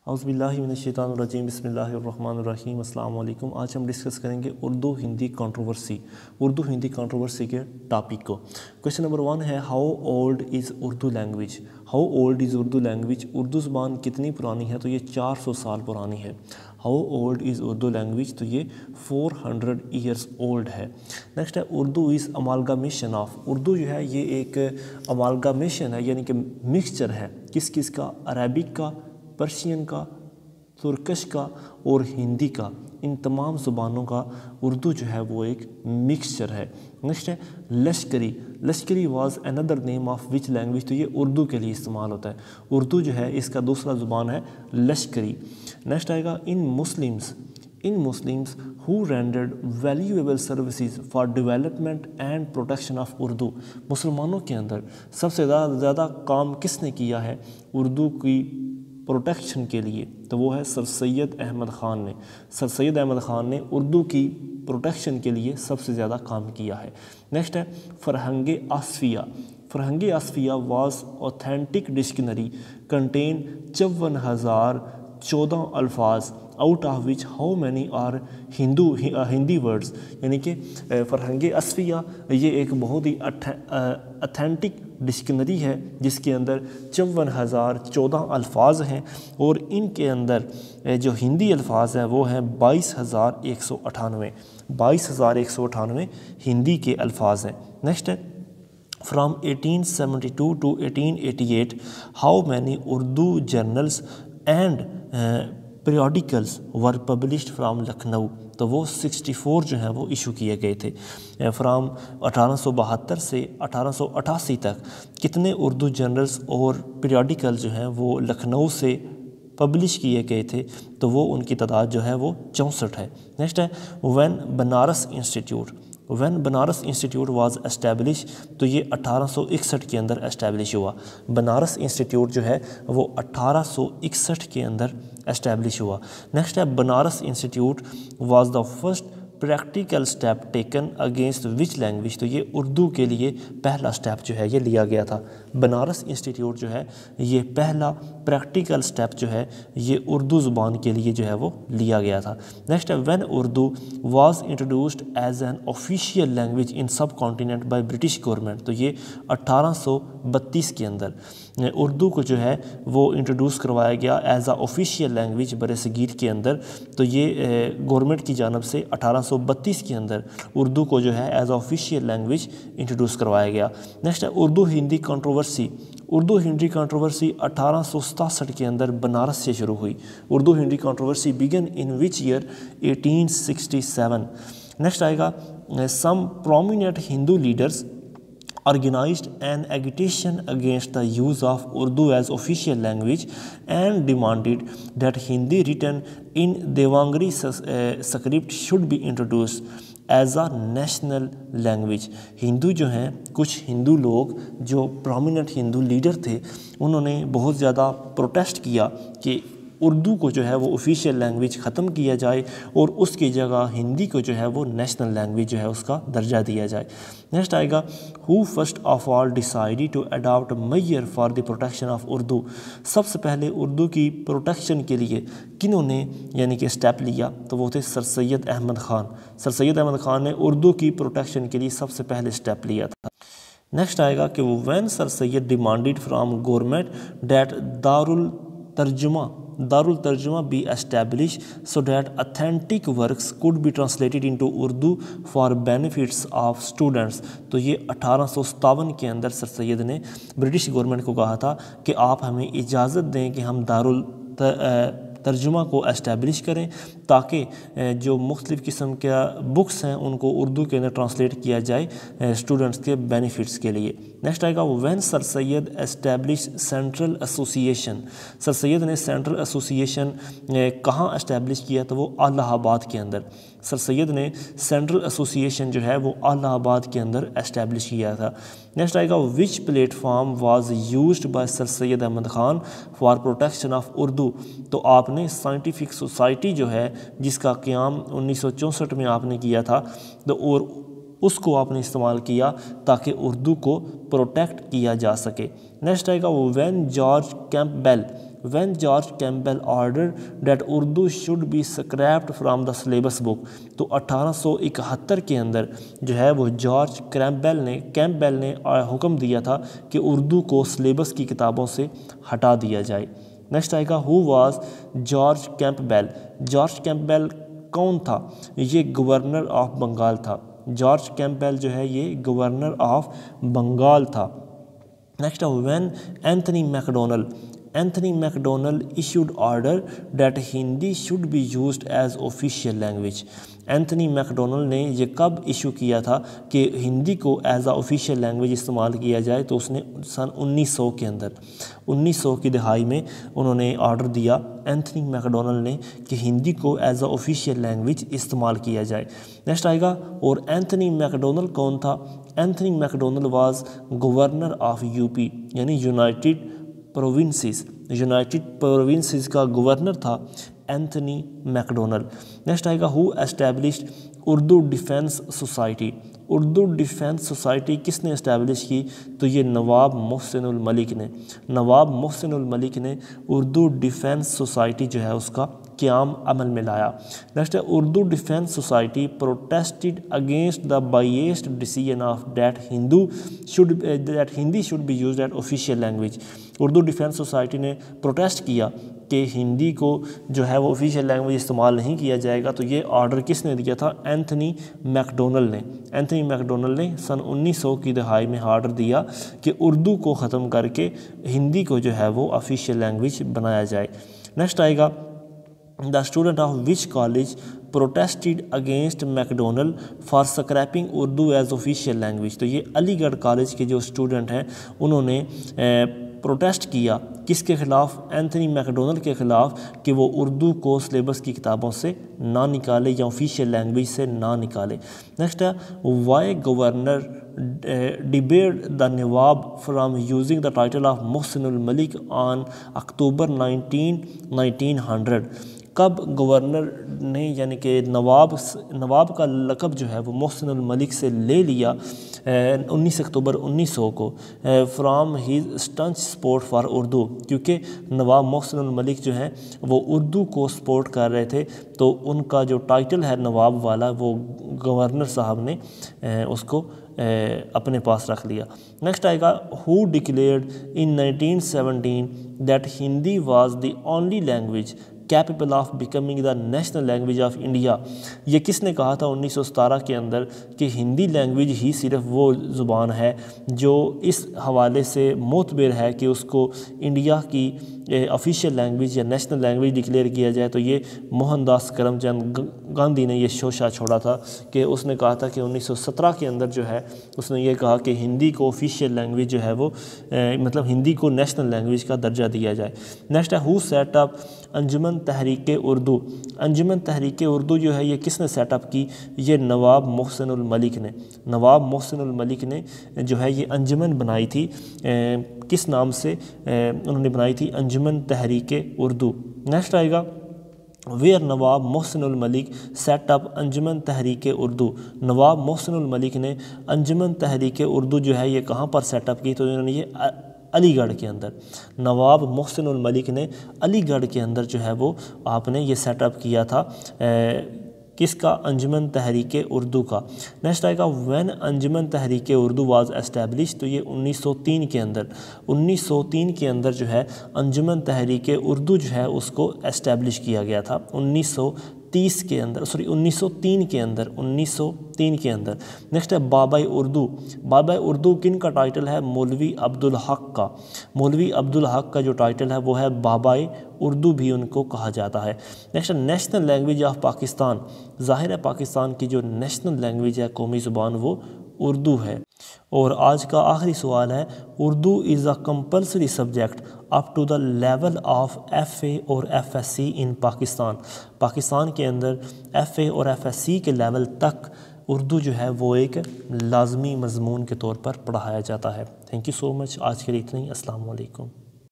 اعوذ باللہ من الشیطان الرجیم بسم اللہ الرحمن الرحیم السلام علیکم۔ آج ہم ڈسکس کریں گے اردو ہندی کنٹروورسی کے ٹاپک کو۔ کویشچن نمبر 1 ہے how old is Urdu language? How old is Urdu language? Urdu زبان کتنی پرانی ہے؟ تو یہ 400 سال پرانی ہے۔ How old is Urdu language? تو یہ 400 ایئرس اولڈ ہے۔ نیکسٹ ہے اردو از امالگامیشن آف۔ اردو جو ہے یہ ایک امالگامیشن ہے، یعنی کہ مکسچر ہے کس کا؟ عربک کا، پرشین کا، ترکش کا اور ہندی کا، ان تمام زبانوں کا اردو جو ہے وہ ایک مکسچر ہے۔ نیکسٹ ہے لشکری واز اندر نیم آف وچ لینگویج؟ تو یہ اردو کے لیے استعمال ہوتا ہے۔ اردو جو ہے اس کا دوسرا زبان ہے لشکری۔ نیکسٹ آئے گا ان Muslims who rendered valuable services for development and protection of Urdu. مسلمانوں کے اندر سب سے زیادہ کام کس نے کیا ہے اردو کی پروٹیکشن کے لیے؟ تو وہ ہے سر سید احمد خان نے۔ سر سید احمد خان نے اردو کی پروٹیکشن کے لیے سب سے زیادہ کام کیا ہے۔ نیکسٹ ہے Farhang Asifiya. Farhang Asifiya was authentic dictionary contain 54,014 الفاظ out of which how many are Hindi words? یعنی کہ فرہنگ آصفیہ یہ ایک بہت ہی اتھینٹک ڈکشنری ہے جس کے اندر 54,014 الفاظ ہیں، اور ان کے اندر جو ہندی الفاظ ہیں وہ ہیں 22,198۔ 22,198 ہندی کے الفاظ ہیں۔ نیکسٹ ہے from 1872 to 1888 how many Urdu journals and periodicals were published from Lucknow? تو وہ 64 جو ہیں وہ ایشو کیے گئے تھے۔ فرام 1872 سے 1888 تک کتنے اردو جرنلز اور پیریوڈیکل جو ہیں وہ لکھنؤ سے پبلش کیے گئے تھے؟ تو وہ ان کی تعداد جو ہے وہ 64 ہے۔ نیکسٹ ہے when Banaras institute was establish? تو یہ 1861 کے اندر اسٹیبلش ہوا۔ بنارس انسٹیٹیوٹ جو ہے وہ 1861 کے اندر اسٹیبلش ہوا۔ نیکسٹ ہے Banaras institute was the first practical step taken against which language? تو یہ اردو کے لیے پہلا اسٹیپ جو ہے یہ لیا گیا تھا۔ بنارس انسٹیٹیوٹ جو ہے یہ پہلا پریکٹیکل اسٹیپ جو ہے یہ اردو زبان کے لیے جو ہے وہ لیا گیا تھا۔ نیکسٹ ہے when Urdu was introduced as an official language in sub continent by British government? تو یہ 1832 کے اندر اردو کو جو ہے وہ انٹروڈیوس کروایا گیا ایز اے آفیشیل لینگویج بر صغیر کے اندر۔ تو یہ گورنمنٹ کی جانب سے 1832 کے اندر اردو کو جو ہے as a official language introduce کروایا گیا۔ نیکسٹ ہے اردو ہندی کنٹروورسی۔ اردو ہندی کنٹروورسی 1867 کے اندر بنارس سے شروع ہوئی۔ Urdu Hindi controversy began in which year? 1867۔ Next آئے گا some prominent Hindu leaders organized an agitation against the use of Urdu as official language and demanded that Hindi written in Devanagari script should be introduced as a national language. Hindu جو ہیں کچھ ہندو لوگ جو prominent ہندو leader تھے انہوں نے بہت زیادہ پروٹیسٹ کیا کہ اردو کو جو ہے وہ آفیشیل لینگویج ختم کیا جائے اور اس کی جگہ ہندی کو جو ہے وہ نیشنل لینگویج جو ہے اس کا درجہ دیا جائے۔ نیکسٹ آئے گا who first of all decide to adapt measure for the protection of Urdu? سب سے پہلے اردو کی پروٹیکشن کے لیے کنہوں نے یعنی کہ اسٹیپ لیا؟ تو وہ تھے سر سید احمد خان۔ سر سید احمد خان نے اردو کی پروٹیکشن کے لیے سب سے پہلے اسٹیپ لیا تھا۔ نیکسٹ آئے گا کہ when sir Syed demanded from government that Darul Tarjuma be established so that authentic works could be translated into Urdu for benefits of students؟ تو یہ 1857 کے اندر سر سید نے برٹش گورنمنٹ کو کہا تھا کہ آپ ہمیں اجازت دیں کہ ہم دارالترجمہ کو اسٹیبلش کریں تاکہ جو مختلف قسم کے بکس ہیں ان کو اردو کے اندر ٹرانسلیٹ کیا جائے اسٹوڈنٹس کے بینیفٹس کے لیے۔ نیکسٹ آئے گا when sir Syed establish central association? Sir Syed نے سینٹرل ایسوسیشن کہاں اسٹیبلش کیا؟ تو وہ الہ آباد کے اندر۔ سر سید نے سینٹرل ایسوسیشن جو ہے وہ الہ آباد کے اندر اسٹیبلش کیا تھا۔ نیکسٹ آئے گا which platform was used by sir Syed Ahmad Khan for protection of Urdu? تو آپ نے سائنٹیفک سوسائٹی جو ہے جس کا قیام 1964 میں آپ نے کیا تھا تو اور اس کو آپ نے استعمال کیا تاکہ اردو کو پروٹیکٹ کیا جا سکے۔ نیکسٹ آئے گا when George Campbell when George Campbell ordered that Urdu should be scrapped from the syllabus book. تو 1871 کے اندر جو ہے وہ جارج کیمپبیل نے حکم دیا تھا کہ اردو کو سلیبس کی کتابوں سے ہٹا دیا جائے. نیکسٹ آئے گا who was George Campbell. George Campbell کون تھا؟ یہ گورنر آف بنگال تھا. جارج کیمپبیل جو ہے یہ گورنر آف بنگال تھا. Next when Anthony MacDonnell issued order that Hindi should be used as official language. Anthony MacDonnell نے یہ کب ایشو کیا تھا کہ ہندی کو ایز اے آفیشیل لینگویج استعمال کیا جائے؟ تو اس نے سن 1900 کے اندر 1900 کی دہائی میں انہوں نے آرڈر دیا اینتھنی میکڈونل نے کہ ہندی کو ایز اے آفیشیل لینگویج استعمال کیا جائے. نیکسٹ آئے گا اور اینتھنی میکڈونل کون تھا؟ Anthony MacDonnell was governor of U P یعنی یونائٹڈ پروونسز کا گورنر تھا اینتھنی میکڈونل. نیکسٹ آئے گا who established Urdu defence society. Urdu defence society کس نے اسٹیبلش کی؟ تو یہ نواب محسن الملک نے. نواب محسن الملک نے اردو ڈیفینس سوسائٹی جو ہے اس کا قیام عمل میں لایا. نیکسٹ ہے Urdu defence society protested against the biased decision of that Hindi should be used at official language. Urdu defence society نے پروٹیسٹ کیا کہ ہندی کو جو ہے وہ آفیشیل لینگویج استعمال نہیں کیا جائے گا. تو یہ آرڈر کس نے دیا تھا؟ اینتھنی میکڈونل نے. اینتھنی میکڈونل نے سن 1900 کی دہائی میں آرڈر دیا کہ اردو کو ختم کر کے ہندی کو جو ہے وہ آفیشیل لینگویج بنایا جائے. نیکسٹ آئے گا the student of which college protested against MacDonnell for scrapping Urdu as official language. تو یہ علی گڑھ کالج کے جو اسٹوڈنٹ ہیں انہوں نے پروٹیسٹ کیا کس کے خلاف؟ اینتھنی میکڈونل کے خلاف کہ وہ اردو کو سلیبس کی کتابوں سے نہ نکالے یا آفیشیل لینگویج سے نہ نکالے. نیکسٹ ہے why governor debarred the Nawab from using the title of Mohsin ul-Mulk on اکتوبر 1900. کب گورنر نے یعنی کہ نواب کا لقب جو ہے وہ محسن الملک سے لے لیا؟ 19 اکتوبر 1900 کو from his staunch support for Urdu. کیونکہ نواب محسن الملک جو ہیں وہ اردو کو سپورٹ کر رہے تھے تو ان کا جو ٹائٹل ہے نواب والا وہ گورنر صاحب نے اس کو اپنے پاس رکھ لیا. نیکسٹ آئے گا who declared in 1917 that Hindi was the only language capable of becoming the national language of India. یہ کس نے کہا تھا 1917 کے اندر کہ ہندی لینگویج ہی صرف وہ زبان ہے جو اس حوالے سے معتبر ہے کہ اس کو انڈیا کی آفیشیل لینگویج یا نیشنل لینگویج ڈکلیئر کیا جائے؟ تو یہ موہن داس کرم چند گاندھی نے یہ شوشہ چھوڑا تھا کہ اس نے کہا تھا کہ 1917 کے اندر جو ہے اس نے یہ کہا کہ ہندی کو آفیشیل لینگویج جو ہے وہ مطلب ہندی کو نیشنل لینگویج کا درجہ دیا جائے. نیکسٹ ہے ہو سیٹ اپ انجمن تحریک اردو. انجمن تحریک اردو جو ہے یہ کس نے سیٹ اپ کی؟ یہ نواب محسن الملک نے. نواب محسن الملک نے جو ہے یہ انجمن بنائی تھی کس نام سے؟ انہوں نے بنائی تھی انجمن تحریک اردو. نیکسٹ آئے گا ویئر نواب محسن الملک سیٹ اپ انجمن تحریک اردو. نواب محسن الملک نے انجمن تحریک اردو جو ہے یہ کہاں پر سیٹ اپ کی؟ تو انہوں نے یہ علی گڑھ کے اندر. نواب محسن الملک نے علی گڑھ کے اندر جو ہے وہ آپ نے یہ سیٹ اپ کیا تھا کس کا؟ انجمن تحریک اردو کا. نیکسٹ آئے گا وین انجمن تحریک اردو واز اسٹیبلش. تو یہ 1903 کے اندر 1903 کے اندر جو ہے انجمن تحریک اردو جو ہے اس کو اسٹیبلش کیا گیا تھا 1903 کے اندر. نیکسٹ ہے بابائے اردو. بابائے اردو کن کا ٹائٹل ہے؟ مولوی عبدالحق کا. مولوی عبدالحق کا جو ٹائٹل ہے وہ ہے بابائے اردو بھی ان کو کہا جاتا ہے. Next national language of Pakistan. ظاہر ہے پاکستان کی جو نیشنل لینگویج ہے قومی زبان وہ اردو ہے. اور آج کا آخری سوال ہے Urdu is a compulsory subject up to the level of F A اور F S C in Pakistan. Pakistan کے اندر ایف اے اور ایف ایس سی کے لیول تک اردو جو ہے وہ ایک لازمی مضمون کے طور پر پڑھایا جاتا ہے. تھینک یو سو مچ. آج کے لیے اتنا ہی. السلام علیکم.